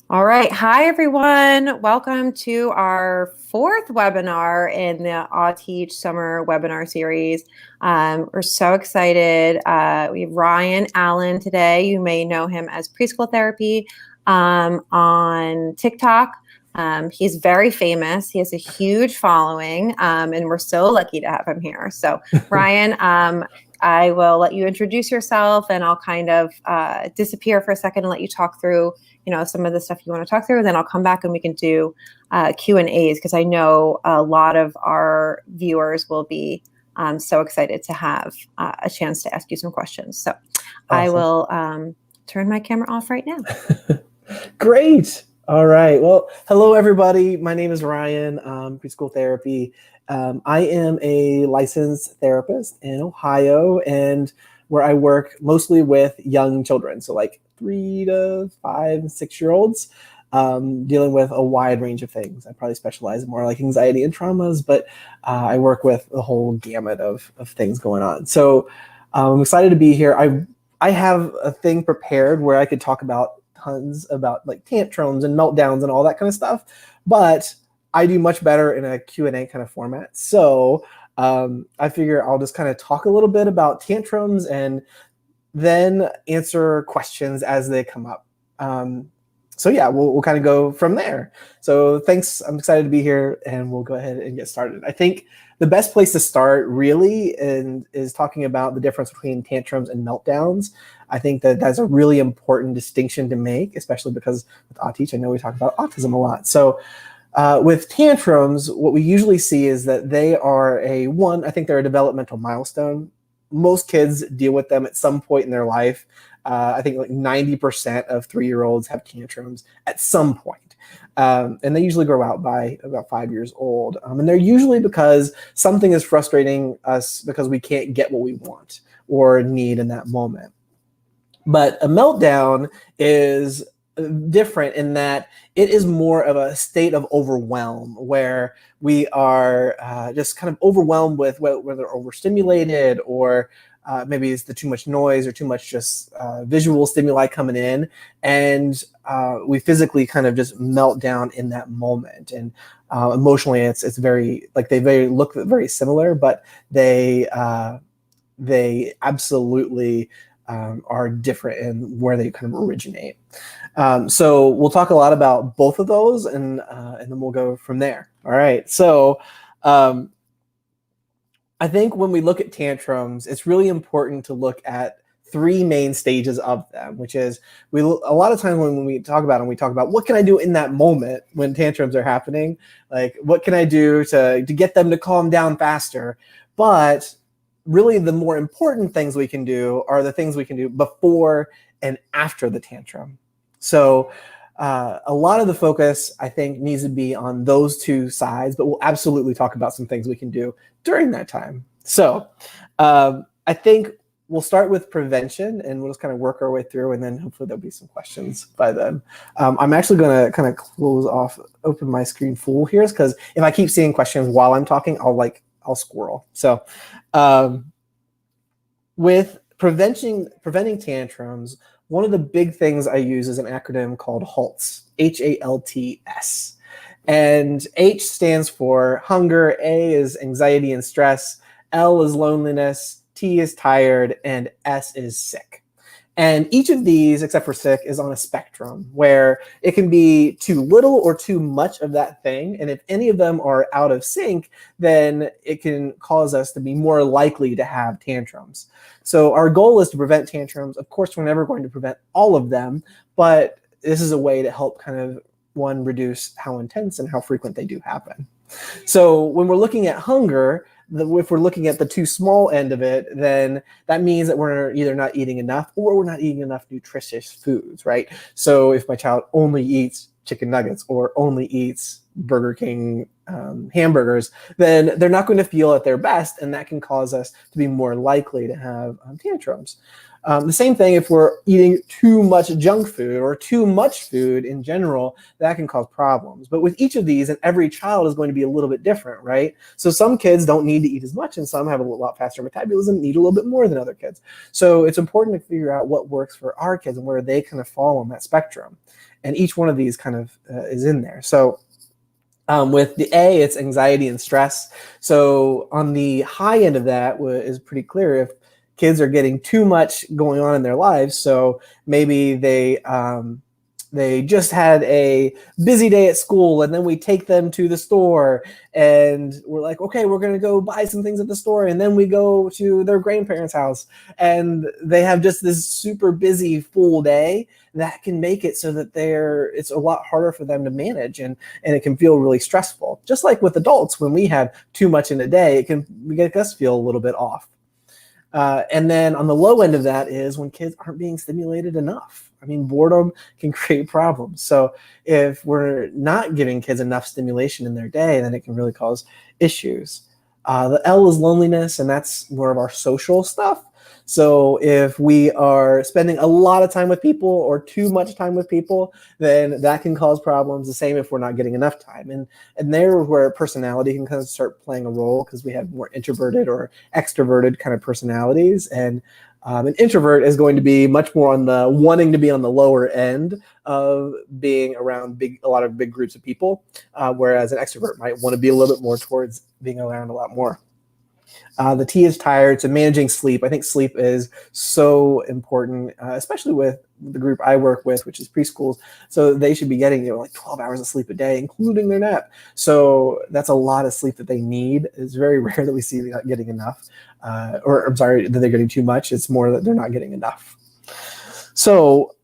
All right. Hi, everyone. Welcome to our fourth webinar in the Teach Summer webinar series. We're so excited. We have Ryan Allen today. You may know him as Preschool Therapy on TikTok. He's very famous. He has a huge following, and we're so lucky to have him here. So, Ryan, I will let you introduce yourself, and I'll kind of disappear for a second and let you talk through some of the stuff you want to talk through. Then I'll come back and we can do Q&As because I know a lot of our viewers will be so excited to have a chance to ask you some questions. So awesome. I will turn my camera off right now. Great. All right. Well, hello, everybody. My name is Ryan, Preschool Therapy. I am a licensed therapist in Ohio, and where I work mostly with young children. So like 3 to 5 and 6-year-olds, dealing with a wide range of things. I probably specialize more like anxiety and traumas, but I work with a whole gamut of things going on. So I'm excited to be here. I have a thing prepared where I could talk about tons about like tantrums and meltdowns and all that kind of stuff, but I do much better in a Q&A kind of format. So I figure I'll just kind of talk a little bit about tantrums and then answer questions as they come up. So yeah, we'll kind of go from there. So thanks, I'm excited to be here, and we'll go ahead and get started. I think the best place to start really is talking about the difference between tantrums and meltdowns. I think that that's a really important distinction to make, especially because with Teach, I know we talk about autism a lot. So with tantrums, what we usually see is that they are I think they're a developmental milestone. Most kids deal with them at some point in their life. I think like 90% of 3-year-olds have tantrums at some point. And they usually grow out by about 5 years old. And they're usually because something is frustrating us because we can't get what we want or need in that moment. But a meltdown is different in that it is more of a state of overwhelm where we are just kind of overwhelmed with whether overstimulated or maybe it's the too much noise or too much just visual stimuli coming in, and we physically kind of just melt down in that moment. And emotionally, it's very like they look very similar, but they absolutely are different in where they kind of originate. So we'll talk a lot about both of those, and then we'll go from there. All right. So I think when we look at tantrums, it's really important to look at 3 main stages of them, which is a lot of times when we talk about them, we talk about what can I do in that moment when tantrums are happening? Like, what can I do to get them to calm down faster? But really the more important things we can do are the things we can do before and after the tantrum. So a lot of the focus, I think, needs to be on those 2 sides, but we'll absolutely talk about some things we can do during that time. So I think we'll start with prevention, and we'll just kind of work our way through, and then hopefully there'll be some questions by then. I'm actually going to kind of open my screen full here, because if I keep seeing questions while I'm talking, I'll squirrel. So with preventing tantrums, one of the big things I use is an acronym called HALTS, HALTS. And H stands for hunger, A is anxiety and stress, L is loneliness, T is tired, and S is sick. And each of these, except for sick, is on a spectrum where it can be too little or too much of that thing. And if any of them are out of sync, then it can cause us to be more likely to have tantrums. So our goal is to prevent tantrums. Of course, we're never going to prevent all of them, but this is a way to help kind of, one, reduce how intense and how frequent they do happen. So when we're looking at hunger, if we're looking at the too small end of it, then that means that we're either not eating enough or we're not eating enough nutritious foods, right? So if my child only eats chicken nuggets or only eats Burger King hamburgers, then they're not going to feel at their best, and that can cause us to be more likely to have tantrums. The same thing if we're eating too much junk food or too much food in general, that can cause problems. But with each of these, and every child is going to be a little bit different, right? So some kids don't need to eat as much, and some have a lot faster metabolism, need a little bit more than other kids. So it's important to figure out what works for our kids and where they kind of fall on that spectrum. And each one of these kind of is in there. So with the A, it's anxiety and stress. So on the high end of that is pretty clear if kids are getting too much going on in their lives. So maybe they just had a busy day at school, and then we take them to the store and we're like, okay, we're going to go buy some things at the store. And then we go to their grandparents' house and they have just this super busy full day. That can make it so that it's a lot harder for them to manage, and it can feel really stressful. Just like with adults, when we have too much in a day, it can make us feel a little bit off. And then on the low end of that is when kids aren't being stimulated enough. I mean, boredom can create problems. So if we're not giving kids enough stimulation in their day, then it can really cause issues. The L is loneliness, and that's more of our social stuff. So if we are spending a lot of time with people or too much time with people, then that can cause problems. The same if we're not getting enough time. And there where personality can kind of start playing a role, because we have more introverted or extroverted kind of personalities. And an introvert is going to be much more on the wanting to be on the lower end of being around a lot of big groups of people, whereas an extrovert might want to be a little bit more towards being around a lot more. The T is tired, so managing sleep. I think sleep is so important, especially with the group I work with, which is preschools. So they should be getting like 12 hours of sleep a day, including their nap. So that's a lot of sleep that they need. It's very rare that we see them not getting enough, that they're getting too much. It's more that they're not getting enough. So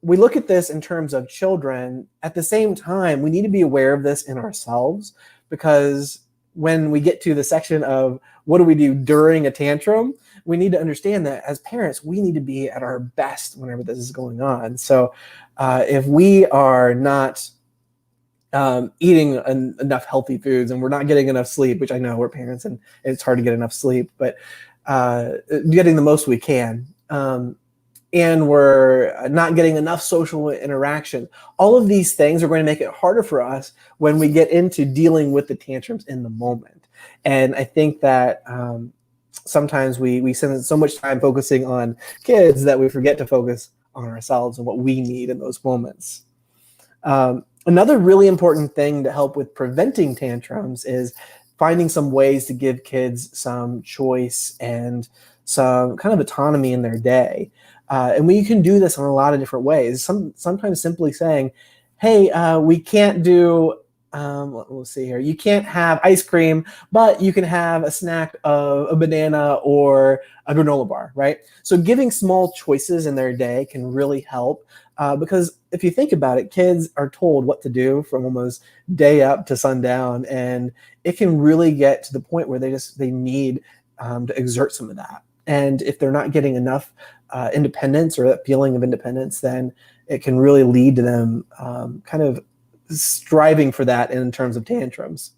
we look at this in terms of children. At the same time, we need to be aware of this in ourselves, because when we get to the section of what do we do during a tantrum, we need to understand that as parents, we need to be at our best whenever this is going on. So if we are not eating enough healthy foods and we're not getting enough sleep, which I know we're parents and it's hard to get enough sleep, but getting the most we can, and we're not getting enough social interaction, all of these things are going to make it harder for us when we get into dealing with the tantrums in the moment. And I think that sometimes we spend so much time focusing on kids that we forget to focus on ourselves and what we need in those moments. Another really important thing to help with preventing tantrums is finding some ways to give kids some choice and some kind of autonomy in their day. And we can do this in a lot of different ways. Sometimes simply saying, hey, we can't do, let's see here, you can't have ice cream, but you can have a snack of a banana or a granola bar, right? So giving small choices in their day can really help, because if you think about it, kids are told what to do from almost day up to sundown, and it can really get to the point where they need to exert some of that. And if they're not getting enough independence or that feeling of independence, then it can really lead to them kind of striving for that in terms of tantrums.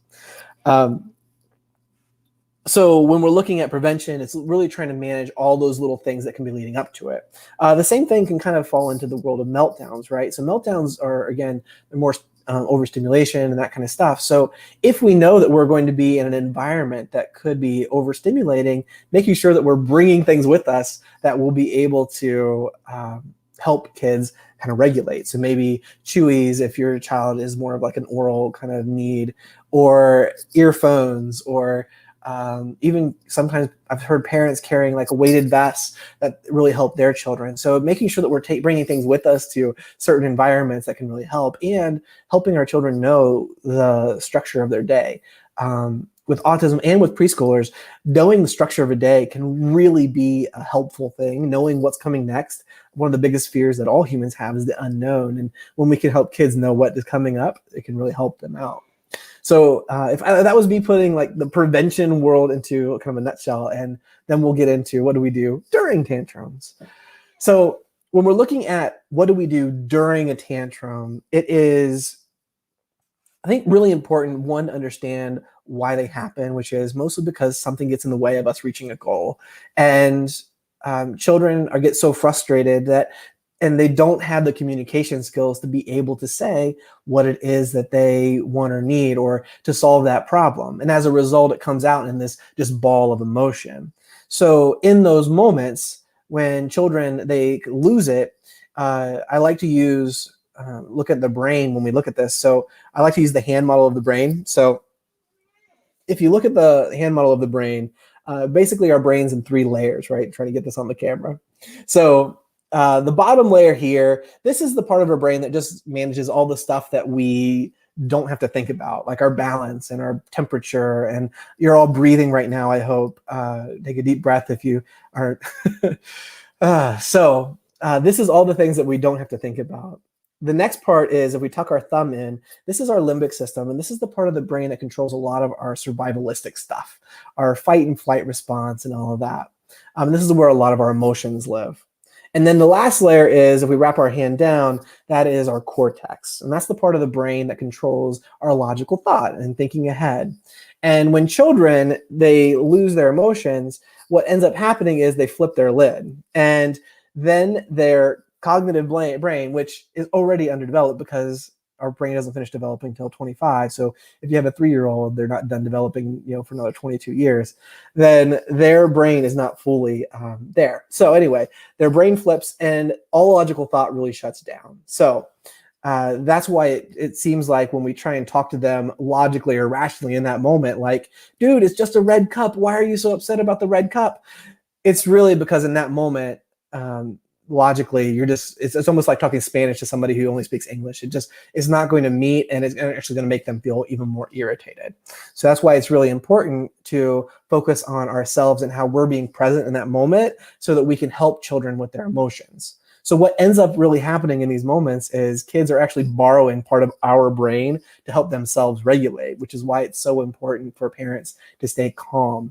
So when we're looking at prevention, it's really trying to manage all those little things that can be leading up to it. The same thing can kind of fall into the world of meltdowns, right? So meltdowns are, again, more overstimulation and that kind of stuff. So if we know that we're going to be in an environment that could be overstimulating, making sure that we're bringing things with us that will be able to help kids kind of regulate. So maybe chewies if your child is more of like an oral kind of need, or earphones, or even sometimes I've heard parents carrying like a weighted vest that really help their children. So making sure that we're bringing things with us to certain environments that can really help, and helping our children know the structure of their day. With autism and with preschoolers, knowing the structure of a day can really be a helpful thing. Knowing what's coming next, one of the biggest fears that all humans have is the unknown. And when we can help kids know what is coming up, it can really help them out. So that was me putting like the prevention world into kind of a nutshell, and then we'll get into what do we do during tantrums. So when we're looking at what do we do during a tantrum, it is I think really important, one, to understand why they happen, which is mostly because something gets in the way of us reaching a goal. And children get so frustrated and they don't have the communication skills to be able to say what it is that they want or need, or to solve that problem. And as a result, it comes out in this just ball of emotion. So in those moments when children, they lose it, I like to use, look at the brain when we look at this. So I like to use the hand model of the brain. So if you look at the hand model of the brain, basically our brain's in 3 layers, right? Trying to get this on the camera. So the bottom layer here, this is the part of our brain that just manages all the stuff that we don't have to think about, like our balance and our temperature. And you're all breathing right now, I hope. Take a deep breath if you aren't. This is all the things that we don't have to think about. The next part is, if we tuck our thumb in, this is our limbic system, and this is the part of the brain that controls a lot of our survivalistic stuff, our fight and flight response and all of that. This is where a lot of our emotions live. And then the last layer is, if we wrap our hand down, that is our cortex. And that's the part of the brain that controls our logical thought and thinking ahead. And when children, they lose their emotions, what ends up happening is they flip their lid. And then their cognitive brain, which is already underdeveloped because our brain doesn't finish developing until 25. So if you have a 3-year-old, they're not done developing, for another 22 years, then their brain is not fully there. So anyway, their brain flips and all logical thought really shuts down. So that's why it seems like when we try and talk to them logically or rationally in that moment, like, dude, it's just a red cup. Why are you so upset about the red cup? It's really because in that moment, logically, it's almost like talking Spanish to somebody who only speaks English. It just is not going to meet, and it's actually going to make them feel even more irritated. So that's why it's really important to focus on ourselves and how we're being present in that moment so that we can help children with their emotions. So what ends up really happening in these moments is kids are actually borrowing part of our brain to help themselves regulate, which is why it's so important for parents to stay calm.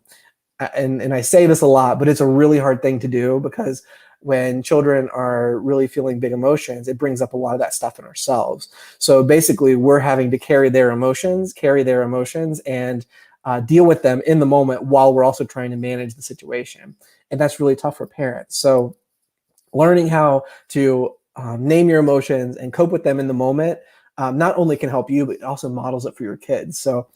And I say this a lot, but it's a really hard thing to do, because when children are really feeling big emotions, it brings up a lot of that stuff in ourselves. So basically, we're having to carry their emotions, and deal with them in the moment while we're also trying to manage the situation. And that's really tough for parents. So learning how to name your emotions and cope with them in the moment not only can help you, but it also models it for your kids. So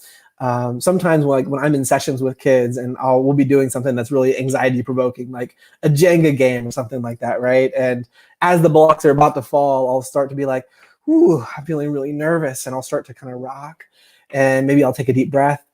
sometimes when I'm in sessions with kids and we'll be doing something that's really anxiety provoking, like a Jenga game or something like that, right? And as the blocks are about to fall, I'll start to be like, ooh, I'm feeling really nervous, and I'll start to kind of rock, and maybe I'll take a deep breath.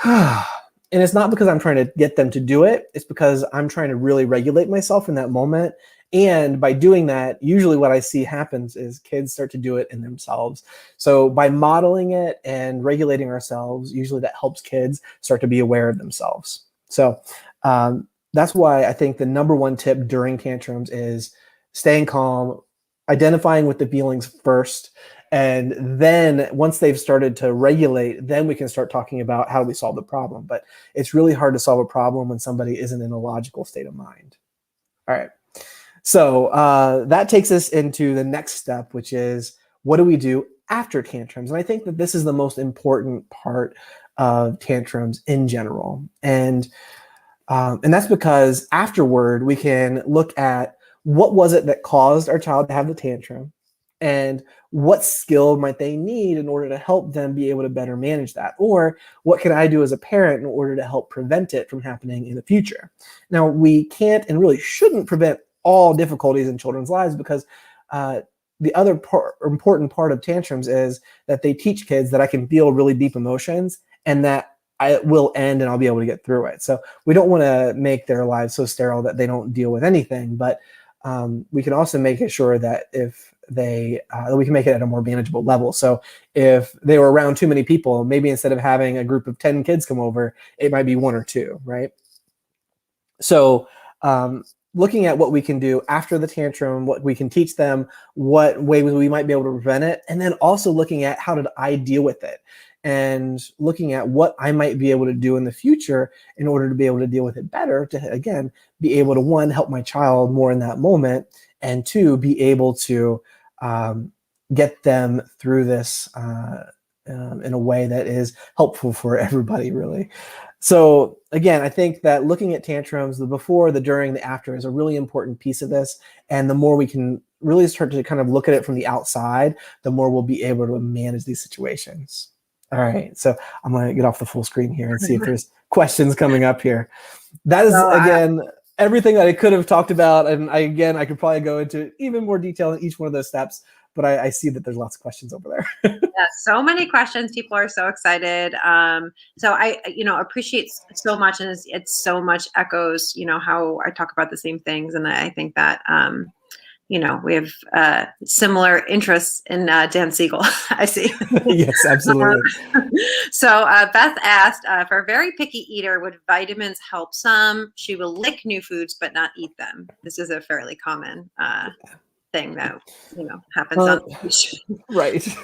And it's not because I'm trying to get them to do it. It's because I'm trying to really regulate myself in that moment. And by doing that, usually what I see happens is kids start to do it in themselves. So by modeling it and regulating ourselves, usually that helps kids start to be aware of themselves. So that's why I think the number one tip during tantrums is staying calm, identifying with the feelings first. And then once they've started to regulate, then we can start talking about how we solve the problem. But it's really hard to solve a problem when somebody isn't in a logical state of mind. All right. So that takes us into the next step, which is, what do we do after tantrums? And I think that this is the most important part of tantrums in general. And that's because afterward, we can look at what was it that caused our child to have the tantrum, and what skill might they need in order to help them be able to better manage that? Or what can I do as a parent in order to help prevent it from happening in the future? Now, we can't and really shouldn't prevent all difficulties in children's lives, because the other important part of tantrums is that they teach kids that I can feel really deep emotions, and that I will end and I'll be able to get through it. So we don't want to make their lives so sterile that they don't deal with anything, but we can also make it sure that if we can make it at a more manageable level. So if they were around too many people, maybe instead of having a group of 10 kids come over, it might be 1 or 2, right? So looking at what we can do after the tantrum, what we can teach them, what ways we might be able to prevent it, and then also looking at how did I deal with it, and looking at what I might be able to do in the future in order to be able to deal with it better, to, again, be able to, 1, help my child more in that moment, and 2, be able to get them through this in a way that is helpful for everybody, really. So again, I think that looking at tantrums, the before, the during, the after is a really important piece of this. And the more we can really start to kind of look at it from the outside, the more we'll be able to manage these situations. All right, so I'm going to get off the full screen here and see if there's questions coming up here. That is, again, everything that I could have talked about. And I could probably go into even more detail in each one of those steps. But I see that there's lots of questions over there. Yeah, so many questions. People are so excited. So I, appreciate so much, and it's so much echoes, how I talk about the same things, and I think that, we have similar interests in Dan Siegel. I see. Yes, absolutely. So Beth asked, for a very picky eater, would vitamins help some? She will lick new foods but not eat them. This is a fairly common thing that happens on right.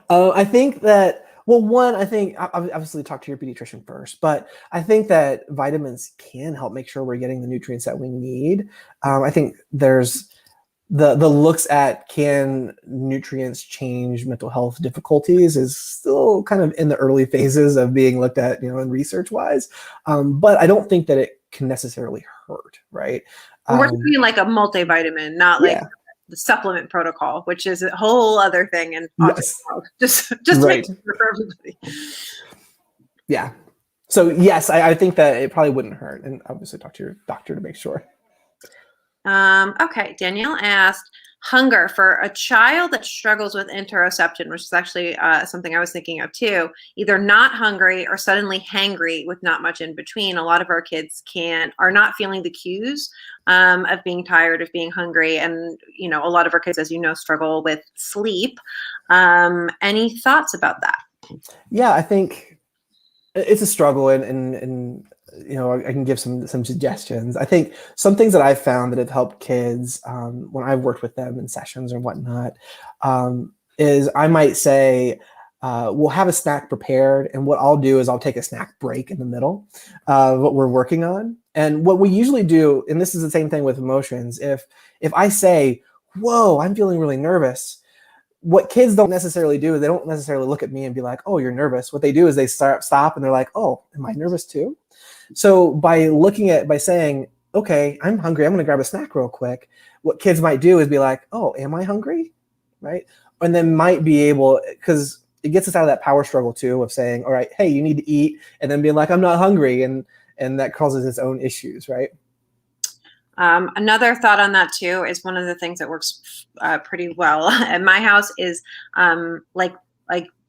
I think that, well, one, I think obviously talk to your pediatrician first, but I think that vitamins can help make sure we're getting the nutrients that we need. I think there's the looks at can nutrients change mental health difficulties is still kind of in the early phases of being looked at, in research wise. But I don't think that it can necessarily hurt, right? We're talking like a multivitamin, not like the supplement protocol, which is a whole other thing. And yes. just to make sure for everybody. Yeah. So yes, I think that it probably wouldn't hurt, and obviously talk to your doctor to make sure. Okay. Danielle asked, hunger for a child that struggles with interoception, which is actually something I was thinking of too, either not hungry or suddenly hangry with not much in between. A lot of our kids are not feeling the cues of being tired, of being hungry. And, a lot of our kids, as you know, struggle with sleep. Any thoughts about that? Yeah, I think it's a struggle, and I can give some suggestions. I think some things that I've found that have helped kids when I've worked with them in sessions or whatnot is I might say, we'll have a snack prepared, and what I'll do is I'll take a snack break in the middle of what we're working on. And what we usually do, and this is the same thing with emotions, if I say, whoa, I'm feeling really nervous, what kids don't necessarily do is they don't necessarily look at me and be like, oh, you're nervous. What they do is they stop and they're like, oh, am I nervous too? So by saying, okay, I'm hungry, I'm going to grab a snack real quick, what kids might do is be like, oh, am I hungry? Right? And then might be able, because it gets us out of that power struggle too of saying, all right, hey, you need to eat, and then being like, I'm not hungry. And that causes its own issues, right? Another thought on that too is one of the things that works pretty well at my house is like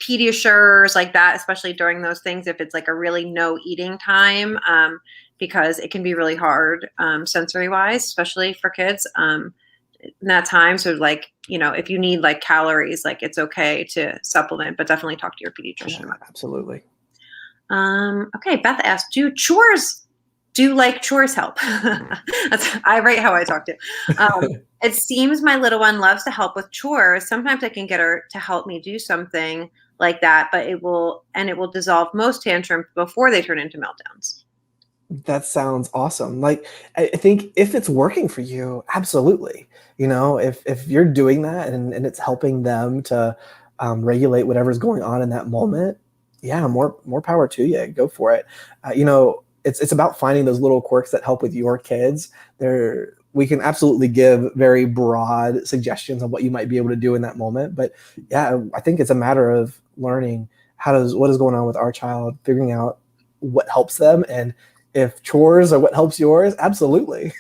Pediasures, like that, especially during those things, if it's like a really no eating time, because it can be really hard sensory wise, especially for kids in that time. So like, if you need like calories, like it's okay to supplement, but definitely talk to your pediatrician. Yeah, absolutely. Okay. Beth asked, do chores help? I write how I talk to. It seems my little one loves to help with chores. Sometimes I can get her to help me do something like that, but it will dissolve most tantrums before they turn into meltdowns. That sounds awesome. Like, I think if it's working for you, absolutely. If you're doing that and it's helping them to regulate whatever's going on in that moment, yeah, more power to you. Go for it. It's about finding those little quirks that help with your kids. We can absolutely give very broad suggestions on what you might be able to do in that moment. But yeah, I think it's a matter of learning what is going on with our child, figuring out what helps them, and if chores are what helps yours, absolutely.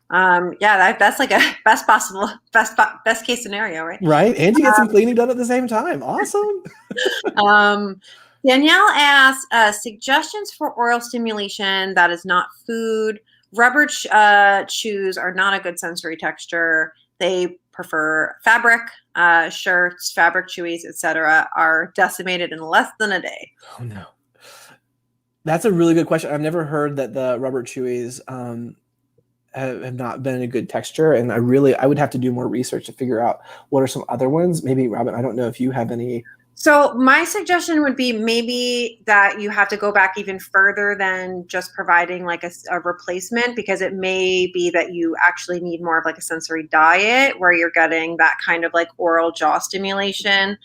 That's like a best case scenario, right? Right, and you get some cleaning done at the same time. Awesome. Danielle asks, suggestions for oral stimulation that is not food. Rubber chews are not a good sensory texture. They prefer fabric. Shirts, fabric chewies, etc. are decimated in less than a day. Oh no. That's a really good question. I've never heard that the rubber chewies have not been a good texture, and I would have to do more research to figure out what are some other ones. Maybe Robin, I don't know if you have any. So my suggestion would be maybe that you have to go back even further than just providing like a replacement, because it may be that you actually need more of like a sensory diet where you're getting that kind of like oral jaw stimulation.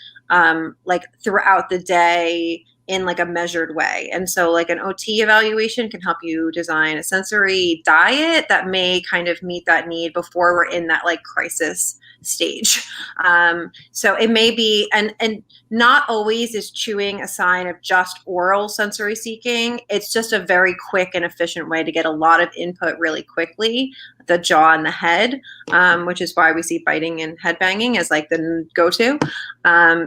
like throughout the day in like a measured way. And so like an OT evaluation can help you design a sensory diet that may kind of meet that need before we're in that like crisis stage. So it may be, and not always is chewing a sign of just oral sensory seeking. It's just a very quick and efficient way to get a lot of input really quickly, the jaw and the head, which is why we see biting and head banging as like the go-to.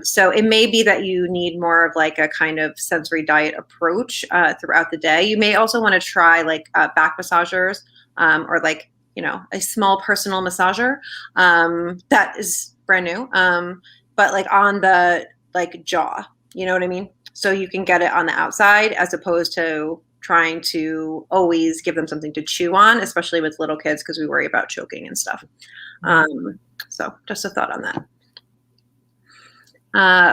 So it may be that you need more of like a kind of sensory diet approach throughout the day. You may also want to try like back massagers or like, a small personal massager that is brand new, but like on the like jaw, you know what I mean? So you can get it on the outside as opposed to trying to always give them something to chew on, especially with little kids, because we worry about choking and stuff. So just a thought on that.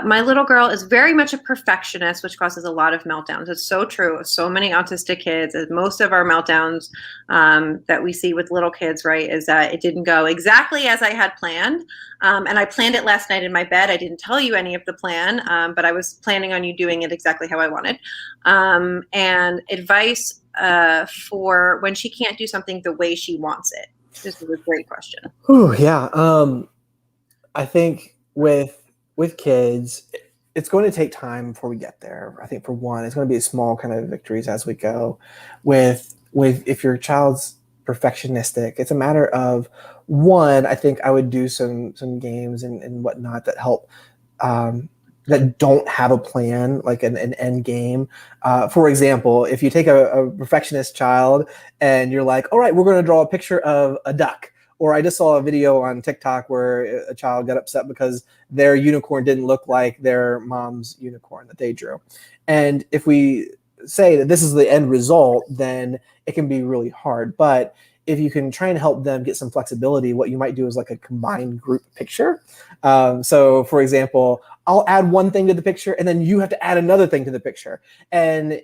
My little girl is very much a perfectionist, which causes a lot of meltdowns. It's so true. So many autistic kids, most of our meltdowns that we see with little kids, right, is that it didn't go exactly as I had planned. And I planned it last night in my bed. I didn't tell you any of the plan, but I was planning on you doing it exactly how I wanted. And advice for when she can't do something the way she wants it. This is a great question. Ooh, yeah. I think with kids, it's going to take time before we get there. I think for one, it's going to be small kind of victories as we go. With if your child's perfectionistic, it's a matter of one, I think I would do some games and whatnot that help that don't have a plan, like an end game. For example, if you take a perfectionist child and you're like, all right, we're going to draw a picture of a duck. Or I just saw a video on TikTok where a child got upset because their unicorn didn't look like their mom's unicorn that they drew. And if we say that this is the end result, then it can be really hard. But if you can try and help them get some flexibility, what you might do is like a combined group picture. So for example, I'll add one thing to the picture and then you have to add another thing to the picture. And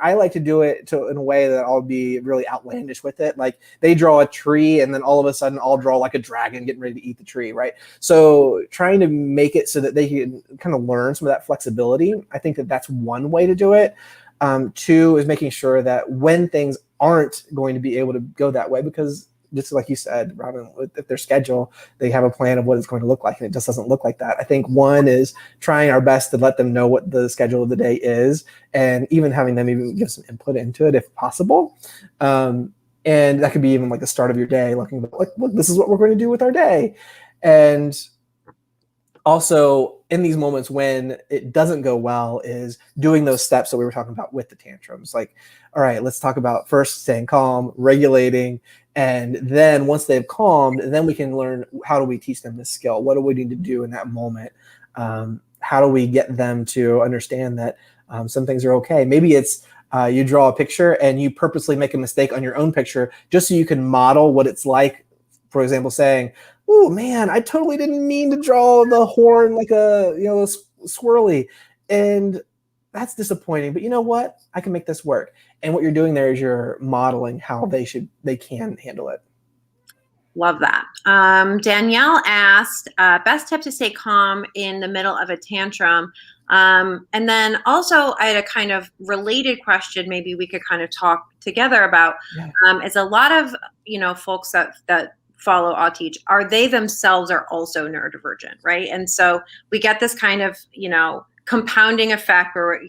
I like to do it in a way that I'll be really outlandish with it. Like they draw a tree and then all of a sudden I'll draw like a dragon getting ready to eat the tree, right? So trying to make it so that they can kind of learn some of that flexibility. I think that that's one way to do it. Two is making sure that when things aren't going to be able to go that way, because just like you said, Robin, with their schedule, they have a plan of what it's going to look like, and it just doesn't look like that. I think one is trying our best to let them know what the schedule of the day is, and even having them even give some input into it if possible. And that could be even like the start of your day, looking like, look, this is what we're going to do with our day. And also in these moments when it doesn't go well is doing those steps that we were talking about with the tantrums. Like, all right, let's talk about first staying calm, regulating, and then once they've calmed, then we can learn how do we teach them this skill? What do we need to do in that moment? How do we get them to understand that some things are okay? Maybe it's you draw a picture and you purposely make a mistake on your own picture just so you can model what it's like. For example, saying, "Oh man, I totally didn't mean to draw the horn like a swirly," and that's disappointing. But you know what? I can make this work. And what you're doing there is you're modeling how they can handle it. Love that. Danielle asked, best tip to stay calm in the middle of a tantrum. And then also I had a kind of related question maybe we could kind of talk together about. Is a lot of folks that follow AuTeach, are they themselves are also neurodivergent, right? And so we get this kind of compounding effect where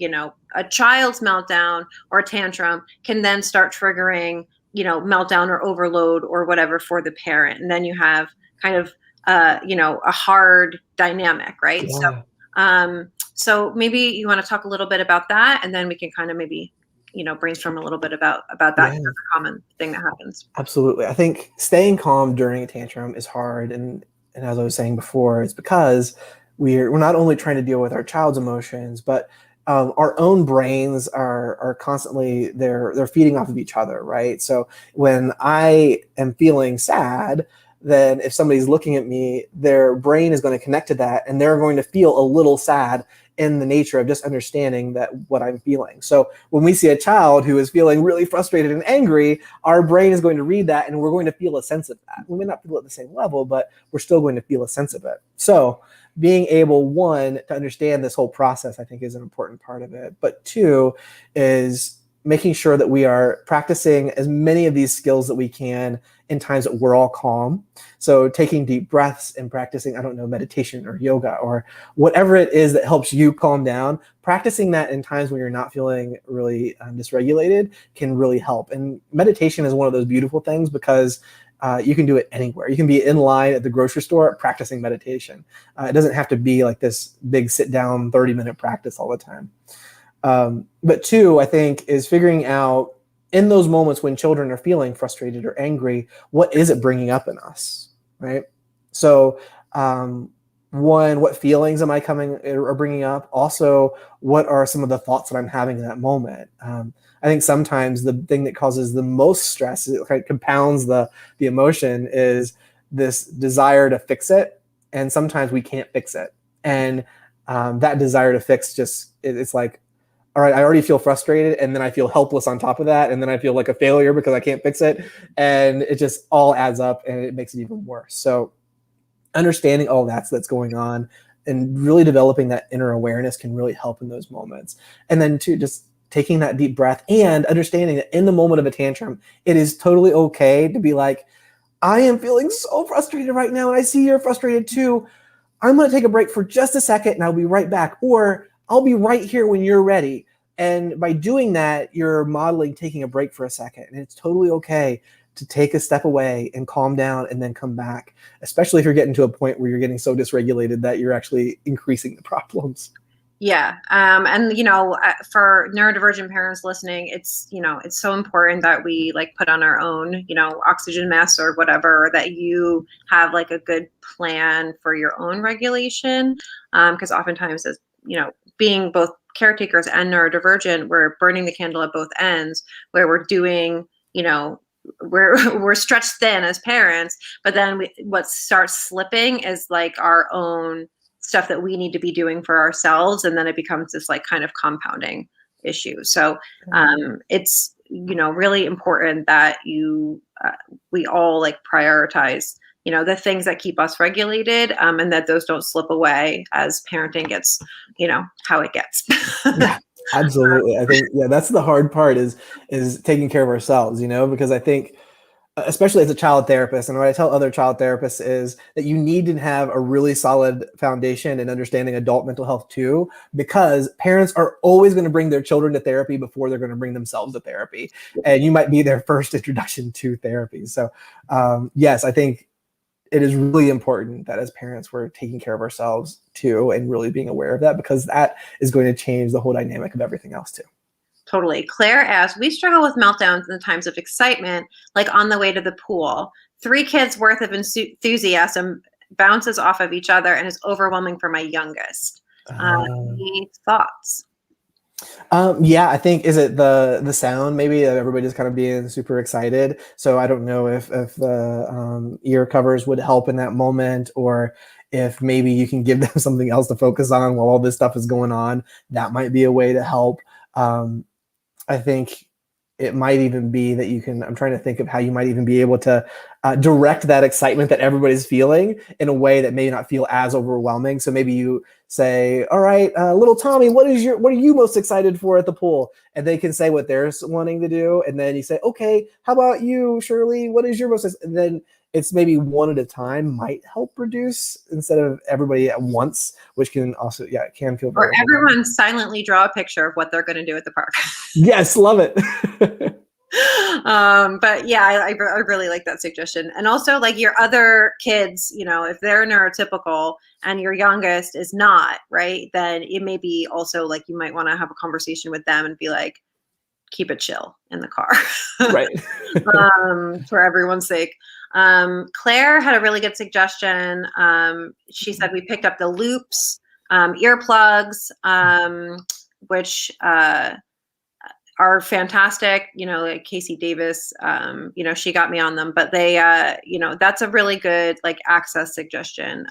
a child's meltdown or tantrum can then start triggering meltdown or overload or whatever for the parent, and then you have kind of a hard dynamic, right? Yeah. So maybe you want to talk a little bit about that, and then we can kind of maybe brainstorm a little bit about that kind of common thing that happens. Absolutely. I think staying calm during a tantrum is hard, and as I was saying before, it's because we're not only trying to deal with our child's emotions, but our own brains are constantly they're feeding off of each other, right? So when I am feeling sad, then if somebody's looking at me, their brain is going to connect to that, and they're going to feel a little sad in the nature of just understanding that what I'm feeling. So when we see a child who is feeling really frustrated and angry, our brain is going to read that, and we're going to feel a sense of that. We may not feel it at the same level, but we're still going to feel a sense of it. So being able, one, to understand this whole process, I think, is an important part of it. But two is making sure that we are practicing as many of these skills that we can in times that we're all calm. So taking deep breaths and practicing, I don't know, meditation or yoga or whatever it is that helps you calm down, practicing that in times when you're not feeling really dysregulated can really help. And meditation is one of those beautiful things because you can do it anywhere. You can be in line at the grocery store practicing meditation. It doesn't have to be like this big sit down 30-minute practice all the time. But two, I think, is figuring out in those moments when children are feeling frustrated or angry, what is it bringing up in us, right? So one, what feelings am I coming or bringing up? Also, what are some of the thoughts that I'm having in that moment? I think sometimes the thing that causes the most stress, it kind of compounds the emotion, is this desire to fix it. And sometimes we can't fix it. And that desire to fix it's like, all right, I already feel frustrated, and then I feel helpless on top of that, and then I feel like a failure because I can't fix it, and it just all adds up, and it makes it even worse. So understanding all that's going on and really developing that inner awareness can really help in those moments. And then two, just taking that deep breath and understanding that in the moment of a tantrum, it is totally okay to be like, I am feeling so frustrated right now, and I see you're frustrated too. I'm going to take a break for just a second, and I'll be right back. Or I'll be right here when you're ready. And by doing that, you're modeling taking a break for a second. And it's totally okay to take a step away and calm down and then come back, especially if you're getting to a point where you're getting so dysregulated that you're actually increasing the problems. Yeah. And, for neurodivergent parents listening, it's so important that we like put on our own, oxygen masks or whatever, that you have like a good plan for your own regulation. Because oftentimes, as being both caretakers and neurodivergent, we're burning the candle at both ends, where we're doing, we're stretched thin as parents, but then what starts slipping is like our own stuff that we need to be doing for ourselves, and then it becomes this like kind of compounding issue. So it's really important that we all like prioritize the things that keep us regulated, and that those don't slip away as parenting gets how it gets. Yeah, absolutely. I think that's the hard part is taking care of ourselves, because I think, especially as a child therapist, and what I tell other child therapists is that you need to have a really solid foundation in understanding adult mental health too, because parents are always going to bring their children to therapy before they're going to bring themselves to therapy. And you might be their first introduction to therapy. So yes, I think it is really important that as parents, we're taking care of ourselves too, and really being aware of that, because that is going to change the whole dynamic of everything else too. Totally. Claire asks, we struggle with meltdowns in times of excitement, like on the way to the pool. 3 kids worth of enthusiasm bounces off of each other and is overwhelming for my youngest. Any thoughts? Yeah, I think, is it the sound maybe, everybody just kind of being super excited. So I don't know if the ear covers would help in that moment, or if maybe you can give them something else to focus on while all this stuff is going on. That might be a way to help. I think it might even be that I'm trying to think of how you might even be able to direct that excitement that everybody's feeling in a way that may not feel as overwhelming. So maybe you say, all right, little Tommy, what are you most excited for at the pool? And they can say what they're wanting to do. And then you say, okay, how about you, Shirley? What is your most, and then it's maybe one at a time might help reduce instead of everybody at once, which can also, it can feel very. Or everyone silently draw a picture of what they're going to do at the park. Yes, love it. But yeah, I really like that suggestion. And also, like, your other kids, if they're neurotypical and your youngest is not, right, then it may be also like you might want to have a conversation with them and be like, keep it chill in the car. Right. For everyone's sake. Claire had a really good suggestion. She said we picked up the loops, earplugs, which are fantastic. Like Casey Davis, she got me on them, but they, that's a really good like access suggestion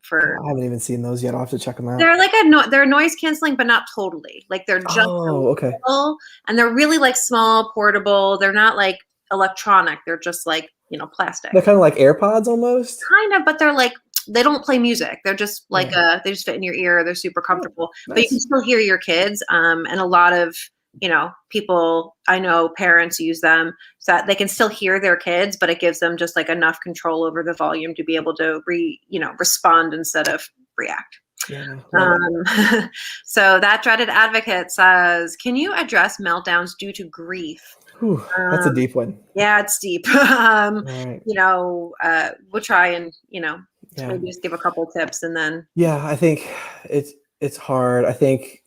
for. I haven't even seen those yet. I'll have to check them out. They're like they're noise canceling, but not totally. Like they're just okay. little, and they're really like small, portable. They're not like electronic. They're just like plastic. They're kind of like AirPods almost. Kind of, but they're like they don't play music. They're just like they just fit in your ear. They're super comfortable, nice. But you can still hear your kids. And a lot of people I know, parents use them so that they can still hear their kids, but it gives them just like enough control over the volume to be able to respond instead of react. So that dreaded advocate says, can you address meltdowns due to grief? Whew, that's a deep one. Yeah, it's deep. Right. We'll try and maybe just give a couple tips and then. Yeah, I think it's hard. I think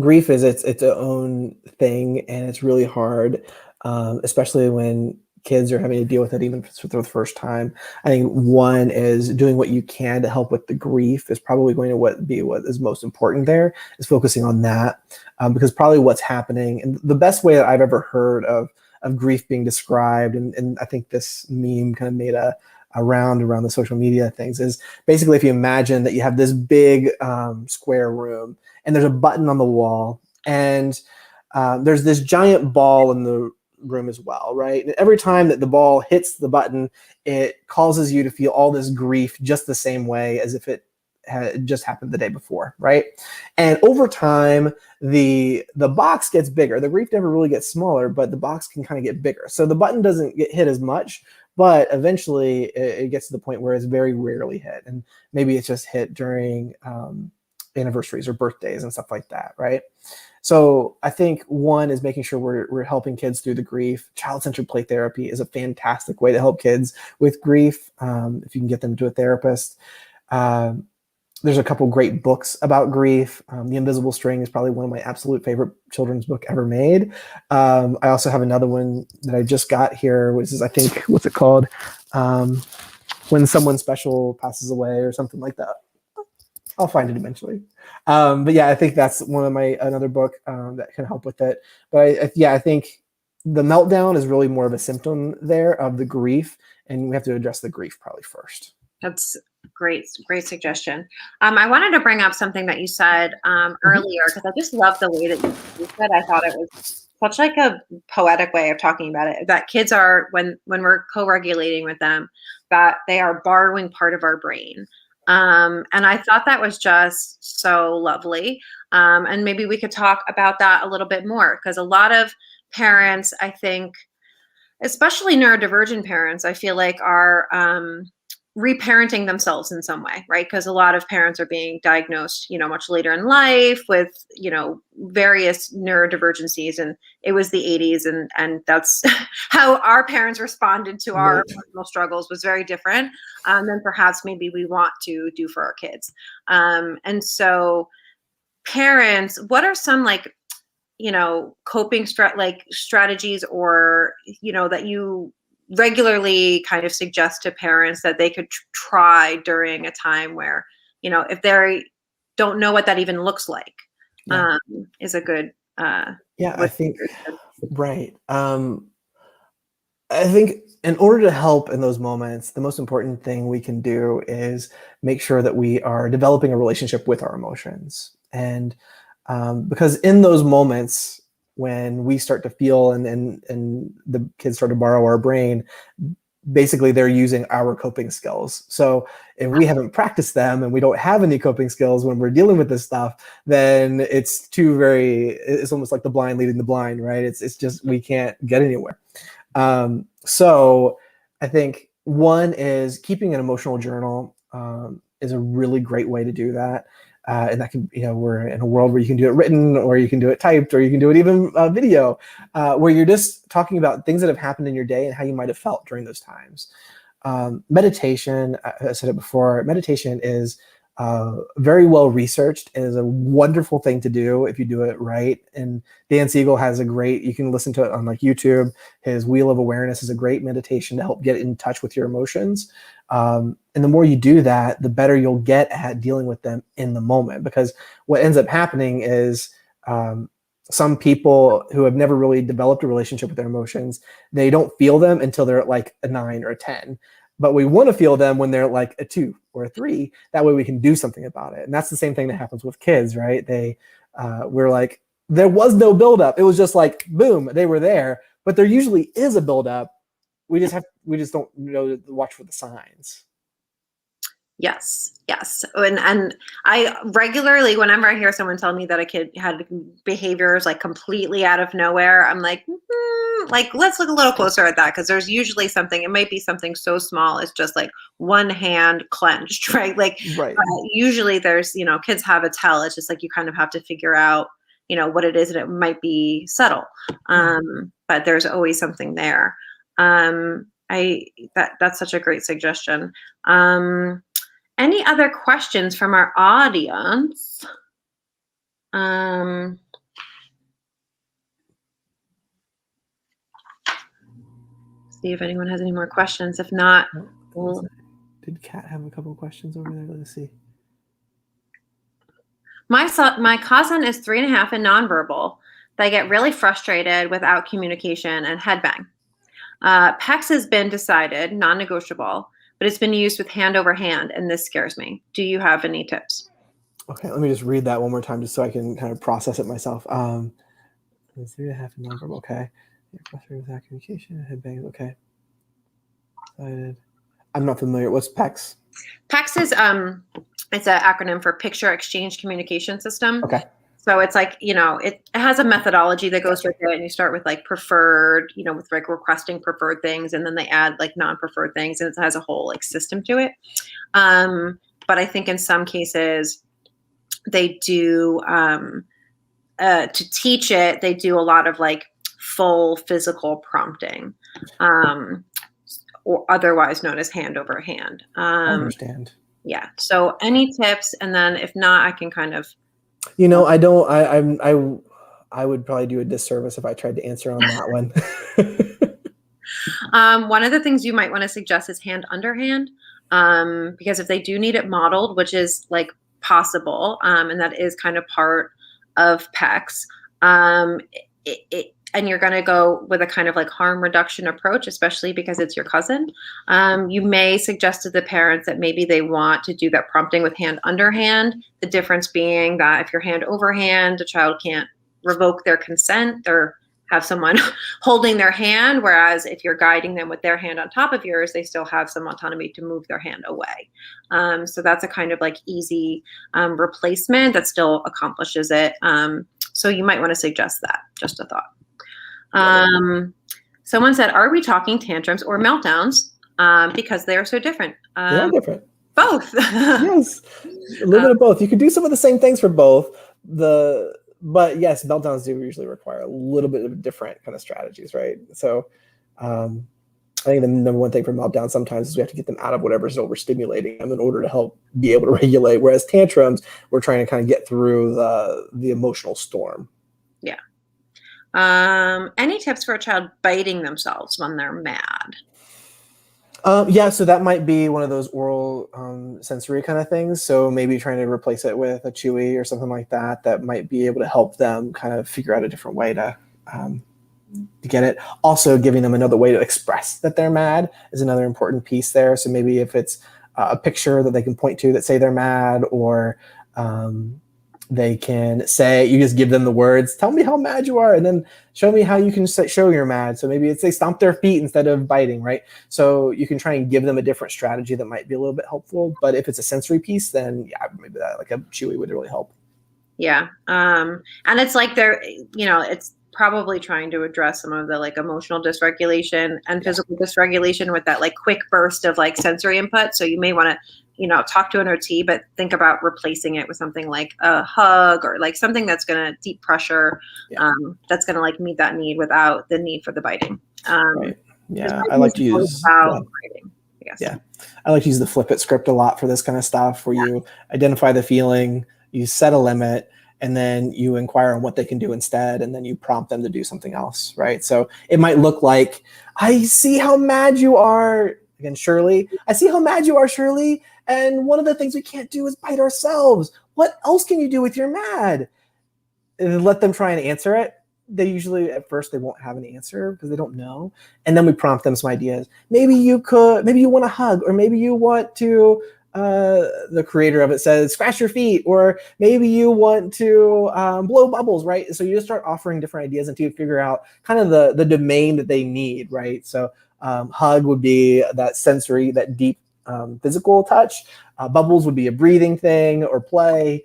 grief is its own thing, and it's really hard, especially when kids are having to deal with it even for the first time. I think one is doing what you can to help with the grief is probably going to be what is most important there, is focusing on that, because probably what's happening, and the best way that I've ever heard of grief being described, and I think this meme kind of made a round around the social media things, is basically if you imagine that you have this big square room and there's a button on the wall, and there's this giant ball in the room as well, right? And every time that the ball hits the button, it causes you to feel all this grief just the same way as if it had just happened the day before, right? And over time, the box gets bigger. The grief never really gets smaller, but the box can kind of get bigger. So the button doesn't get hit as much, but eventually it gets to the point where it's very rarely hit. And maybe it's just hit during anniversaries or birthdays and stuff like that, right? So I think one is making sure we're helping kids through the grief. Child-centered play therapy is a fantastic way to help kids with grief, if you can get them to a therapist. There's a couple great books about grief. The Invisible String is probably one of my absolute favorite children's book ever made. I also have another one that I just got here, which is, I think, what's it called? When Someone Special Passes Away or something like that. I'll find it eventually. But yeah, I think that's another book that can help with it. But I think the meltdown is really more of a symptom there of the grief, and we have to address the grief probably first. That's great suggestion. I wanted to bring up something that you said earlier, because I just love the way that you said. I thought it was such like a poetic way of talking about it, that kids are, when we're co-regulating with them, that they are borrowing part of our brain. And I thought that was just so lovely. And maybe we could talk about that a little bit more, because a lot of parents, I think, especially neurodivergent parents, I feel like are reparenting themselves in some way, right? Because a lot of parents are being diagnosed, much later in life with, various neurodivergencies, and it was the 80s, and that's how our parents responded to our personal struggles, was very different than perhaps maybe we want to do for our kids. And so parents, what are some coping strategies, or, that you regularly kind of suggest to parents that they could try during a time where, if they don't know what that even looks like, is a good. I think, right. I think in order to help in those moments, the most important thing we can do is make sure that we are developing a relationship with our emotions. And because in those moments, when we start to feel and the kids start to borrow our brain, basically they're using our coping skills. So if we haven't practiced them and we don't have any coping skills when we're dealing with this stuff, then it's almost like the blind leading the blind, right? It's just, we can't get anywhere. So I think one is keeping an emotional journal is a really great way to do that. And that can, we're in a world where you can do it written, or you can do it typed, or you can do it even video, where you're just talking about things that have happened in your day and how you might have felt during those times. Meditation, I said it before, meditation is very well researched and is a wonderful thing to do if you do it right. And Dan Siegel has you can listen to it on YouTube. His Wheel of Awareness is a great meditation to help get in touch with your emotions. And the more you do that, the better you'll get at dealing with them in the moment, because what ends up happening is some people who have never really developed a relationship with their emotions, they don't feel them until they're at like a 9 or a 10. But we want to feel them when they're like a 2 or a 3. That way we can do something about it. And that's the same thing that happens with kids, right? We're like, there was no buildup. It was just like, boom, they were there. But there usually is a buildup. We just don't know to watch for the signs. Yes. And I regularly, whenever I hear someone tell me that a kid had behaviors like completely out of nowhere, I'm like, like, let's look a little closer at that, because there's usually something, it might be something so small as just like one hand clenched, right? Like, right. Usually there's, kids have a tell. It's just like you kind of have to figure out, what it is, and it might be subtle. But there's always something there. That's such a great suggestion. Any other questions from our audience? See if anyone has any more questions. If not, did Kat have a couple of questions over there? Let's see. My cousin is 3.5 and nonverbal. They get really frustrated without communication and headbang. PEX has been decided, non-negotiable, but it's been used with hand over hand, and this scares me. Do you have any tips? Okay, let me just read that one more time just so I can kind of process it myself. 3.5 and nonverbal, okay. Frustrated without communication, headbang, okay. Decided. I'm not familiar. What's PEX? PEX is it's an acronym for Picture Exchange Communication System. Okay. So it's like, it has a methodology that goes with it, and you start with like preferred, with like requesting preferred things, and then they add like non-preferred things, and it has a whole like system to it. But I think in some cases they do, to teach it, they do a lot of like full physical prompting, or otherwise known as hand over hand. I understand. Yeah. So any tips, and then if not, I can kind of. I would probably do a disservice if I tried to answer on that one. One of the things you might want to suggest is hand underhand, because if they do need it modeled, which is like possible, and that is kind of part of PEX, and you're going to go with a kind of like harm reduction approach, especially because it's your cousin. You may suggest to the parents that maybe they want to do that prompting with hand underhand. The difference being that if you're hand overhand, the child can't revoke their consent or have someone holding their hand. Whereas if you're guiding them with their hand on top of yours, they still have some autonomy to move their hand away. So that's a kind of like easy replacement that still accomplishes it. So you might want to suggest that. Just a thought. Someone said, are we talking tantrums or meltdowns? Because they are so different. They're different. Both. Yes. A little bit of both. You can do some of the same things for both. But yes, meltdowns do usually require a little bit of different kind of strategies, right? So I think the number one thing for meltdowns sometimes is we have to get them out of whatever's overstimulating them in order to help be able to regulate. Whereas tantrums, we're trying to kind of get through the emotional storm. Yeah. Any tips for a child biting themselves when they're mad? Yeah, so that might be one of those oral sensory kind of things. So maybe trying to replace it with a chewy or something like that, that might be able to help them kind of figure out a different way to get it. Also, giving them another way to express that they're mad is another important piece there. So maybe if it's a picture that they can point to that say they're mad, or they can say, you just give them the words, tell me how mad you are, and then show me how you can show you're mad. So maybe it's they stomp their feet instead of biting, right? So you can try and give them a different strategy that might be a little bit helpful. But if it's a sensory piece, then yeah, maybe that like a chewy would really help. Yeah. And it's like they're, it's probably trying to address some of the like emotional dysregulation and physical dysregulation with that like quick burst of like sensory input. So you may want to, talk to an OT, but think about replacing it with something like a hug or like something that's going to deep pressure, that's going to like meet that need without the need for the biting. Right. Yeah. I like to use biting, I guess. Yeah. I like to use the flip it script a lot for this kind of stuff, where you identify the feeling, you set a limit, and then you inquire on what they can do instead, and then you prompt them to do something else, right? So it might look like, I see how mad you are. Again, Shirley, I see how mad you are, Shirley. And one of the things we can't do is bite ourselves. What else can you do with your mad? let them try and answer it. They usually, at first, they won't have an answer because they don't know. And then we prompt them some ideas. Maybe you want a hug, or maybe you want to, the creator of it says, scratch your feet, or maybe you want to blow bubbles, right? So you just start offering different ideas until you figure out kind of the domain that they need, right? So hug would be that sensory, that deep physical touch. Bubbles would be a breathing thing or play,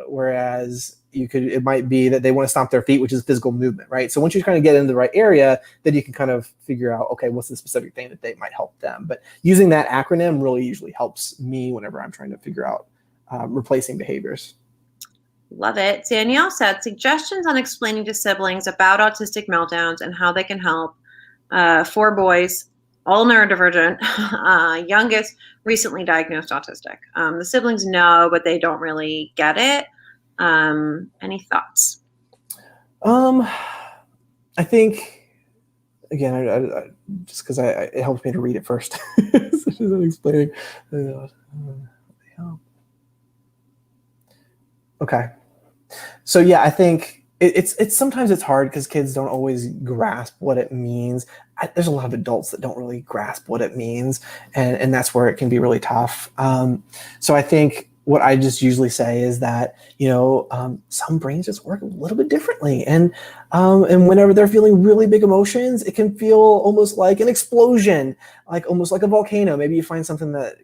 whereas it might be that they want to stomp their feet, which is physical movement, right? So once you kind of get into the right area, then you can kind of figure out, okay, what's the specific thing that they might help them. But using that acronym really usually helps me whenever I'm trying to figure out replacing behaviors. Love it. Danielle said, suggestions on explaining to siblings about autistic meltdowns and how they can help. 4 boys, all neurodivergent, youngest recently diagnosed autistic. The siblings know, but they don't really get it. Any thoughts? I think, again, I just because it helps me to read it first. So she's not explaining. Okay. So yeah, I think it's sometimes it's hard because kids don't always grasp what it means. There's a lot of adults that don't really grasp what it means, and that's where it can be really tough. So I think what I just usually say is that, some brains just work a little bit differently. And whenever they're feeling really big emotions, it can feel almost like an explosion, almost like a volcano. Maybe you find something that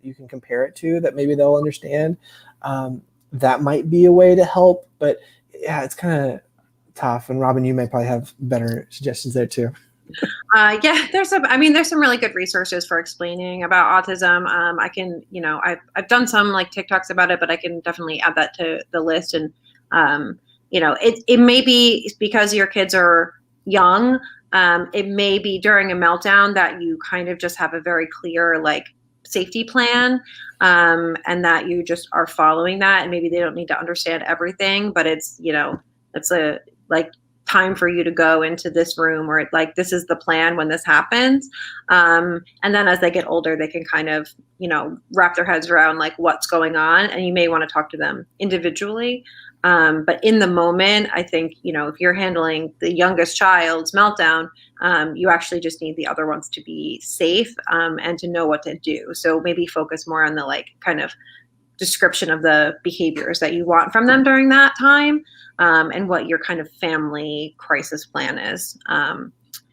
you can compare it to that maybe they'll understand. That might be a way to help, but yeah, it's kind of tough. And Robin, you may probably have better suggestions there too. Yeah, there's some really good resources for explaining about autism. I can, I've done some TikToks about it, but I can definitely add that to the list. And, it may be because your kids are young. It may be during a meltdown that you kind of just have a very clear, safety plan, and that you just are following that. And maybe they don't need to understand everything, but it's, it's a, time for you to go into this room, or this is the plan when this happens. And then as they get older, they can kind of, wrap their heads around what's going on, and you may want to talk to them individually. But in the moment, I think, if you're handling the youngest child's meltdown, you actually just need the other ones to be safe, and to know what to do. So maybe focus more on the kind of description of the behaviors that you want from them during that time, and what your kind of family crisis plan is,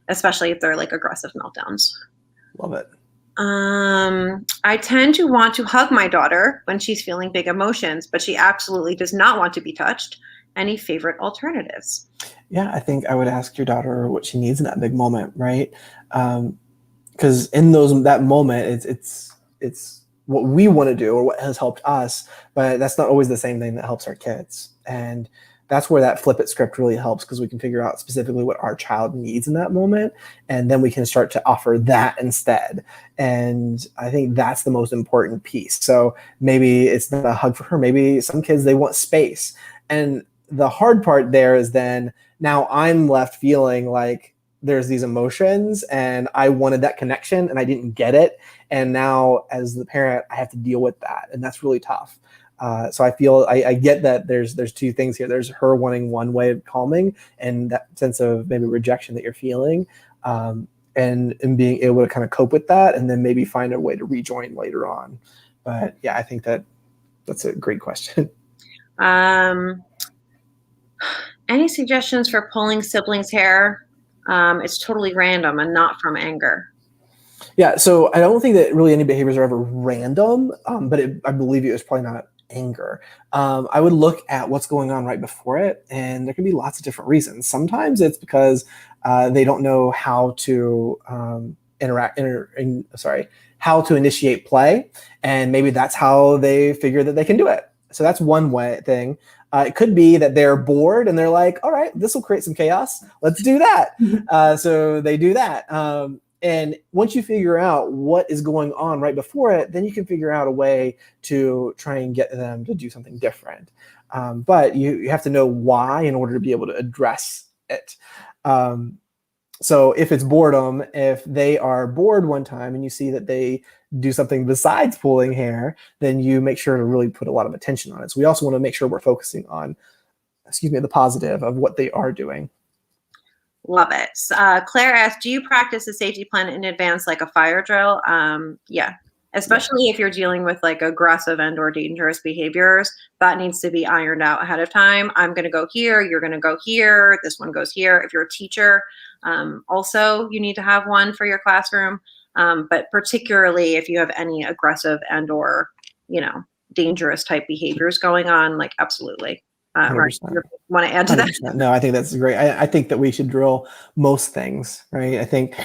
especially if they're aggressive meltdowns. Love it. I tend to want to hug my daughter when she's feeling big emotions, but she absolutely does not want to be touched. Any favorite alternatives? Yeah, I think I would ask your daughter what she needs in that big moment, right? Because in that moment, it's what we want to do or what has helped us, but that's not always the same thing that helps our kids. And that's where that flip it script really helps, because we can figure out specifically what our child needs in that moment, and then we can start to offer that instead. And I think that's the most important piece. So maybe it's not a hug for her. Maybe some kids, they want space. And the hard part there is then now I'm left feeling like there's these emotions and I wanted that connection and I didn't get it. And now as the parent, I have to deal with that. And that's really tough. So I feel I get that there's 2 things here. There's her wanting one way of calming and that sense of maybe rejection that you're feeling, and being able to kind of cope with that, and then maybe find a way to rejoin later on. But yeah, I think that's a great question. Any suggestions for pulling siblings' hair? It's totally random and not from anger. Yeah, so I don't think that really any behaviors are ever random, but I believe it was probably not anger. I would look at what's going on right before it, and there can be lots of different reasons. Sometimes it's because they don't know how to how to initiate play, and maybe that's how they figure that they can do it. So that's one thing. It could be that they're bored and they're like, all right, this will create some chaos. Let's do that. So they do that. And once you figure out what is going on right before it, then you can figure out a way to try and get them to do something different. But you have to know why in order to be able to address it. So if it's boredom, if they are bored one time and you see that they do something besides pulling hair, then you make sure to really put a lot of attention on it. So we also want to make sure we're focusing on the positive of what they are doing. Love it. Claire asked, do you practice a safety plan in advance, like a fire drill? Yeah. Especially if you're dealing with like aggressive and or dangerous behaviors, that needs to be ironed out ahead of time. I'm going to go here. You're going to go here. This one goes here. If you're a teacher, also you need to have one for your classroom. But particularly if you have any aggressive and or, dangerous type behaviors going on, like absolutely. Right. You want to add to 100%. That? No, I think that's great. I think that we should drill most things, right? I think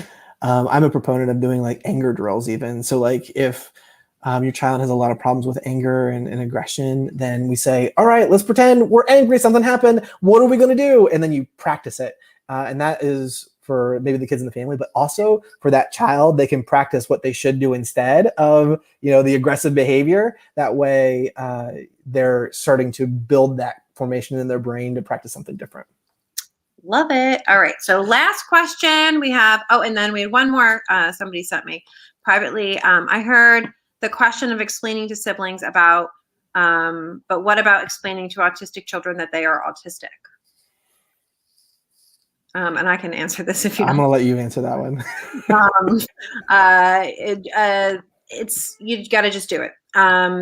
I'm a proponent of doing like anger drills even. So like if your child has a lot of problems with anger and aggression, then we say, all right, let's pretend we're angry, something happened. What are we going to do? And then you practice it. And that is for maybe the kids in the family, but also for that child, they can practice what they should do instead of, the aggressive behavior. That way they're starting to build that formation in their brain to practice something different. Love it. All right. So last question we have, and then we had one more somebody sent me privately. I heard the question of explaining to siblings about, but what about explaining to autistic children that they are autistic? And I can answer this if you I'm going to let you answer that one. You got to just do it.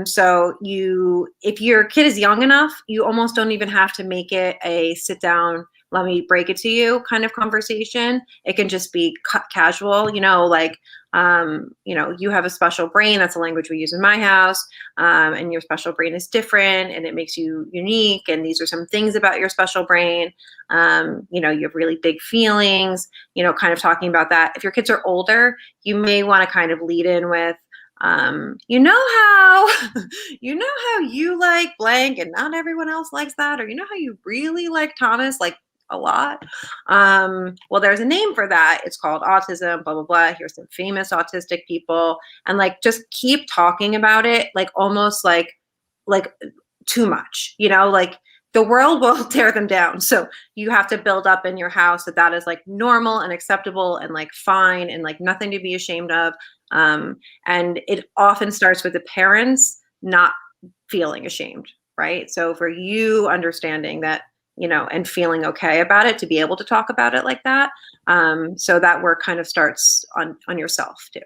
So if your kid is young enough, you almost don't even have to make it a sit down, let me break it to you kind of conversation. It can just be casual, you have a special brain. That's the language we use in my house. And your special brain is different and it makes you unique. And these are some things about your special brain. You have really big feelings, kind of talking about that. If your kids are older, you may want to kind of lead in with, how you like blank and not everyone else likes that, or how you really like Thomas, like a lot. Well, there's a name for that. It's called autism, blah, blah, blah. Here's some famous autistic people. And like, just keep talking about it, like almost like too much, like the world will tear them down. So you have to build up in your house that is like normal and acceptable and like fine and like nothing to be ashamed of. And it often starts with the parents not feeling ashamed, right? So for you understanding that, and feeling okay about it, to be able to talk about it like that. So that work kind of starts on yourself too.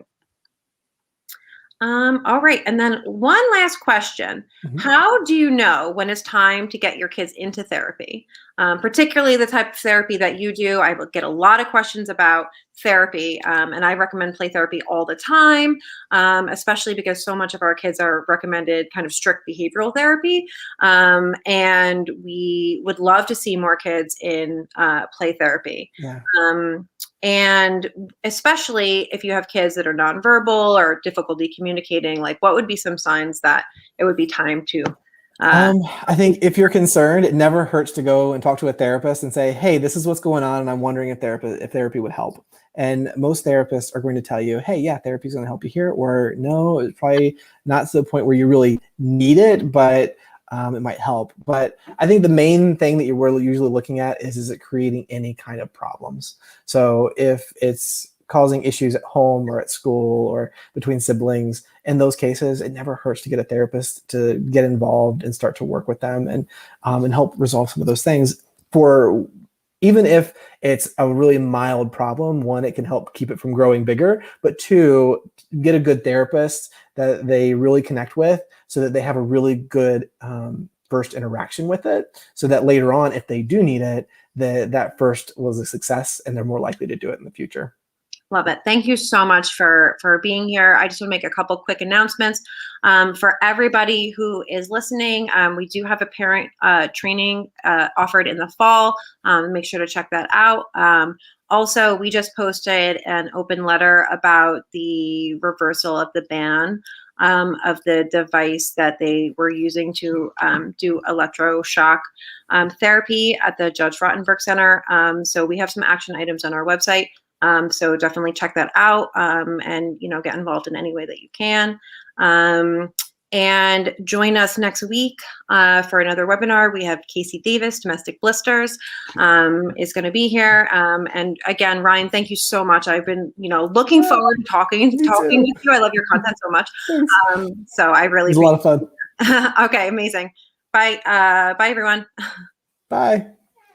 All right. And then one last question. Mm-hmm. How do you know when it's time to get your kids into therapy? Particularly the type of therapy that you do. I get a lot of questions about therapy, and I recommend play therapy all the time, especially because so much of our kids are recommended kind of strict behavioral therapy. And we would love to see more kids in play therapy. Yeah. And especially if you have kids that are nonverbal or difficulty communicating, like what would be some signs that it would be time to? I think if you're concerned, it never hurts to go and talk to a therapist and say, hey, this is what's going on. And I'm wondering if therapy would help. And most therapists are going to tell you, hey, yeah, therapy is going to help you here. Or no, it's probably not to the point where you really need it, but it might help. But I think the main thing that you're usually looking at is it creating any kind of problems? So if it's causing issues at home or at school or between siblings, in those cases, it never hurts to get a therapist to get involved and start to work with them and help resolve some of those things. For even if it's a really mild problem, one, it can help keep it from growing bigger, but two, get a good therapist that they really connect with so that they have a really good first interaction with it, so that later on, if they do need it, that first was a success and they're more likely to do it in the future. Love it. Thank you so much for being here. I just want to make a couple quick announcements for everybody who is listening. We do have a parent training offered in the fall. Make sure to check that out. Also, we just posted an open letter about the reversal of the ban of the device that they were using to do electroshock therapy at the Judge Rottenberg Center. So we have some action items on our website. So definitely check that out and, get involved in any way that you can. And join us next week for another webinar. We have Casey Davis, Domestic Blisters, is going to be here. And again, Ryan, thank you so much. I've been, looking forward to talking with you. I love your content so much. So I really appreciate it. It was a lot of fun. Okay, amazing. Bye. Bye, everyone. Bye.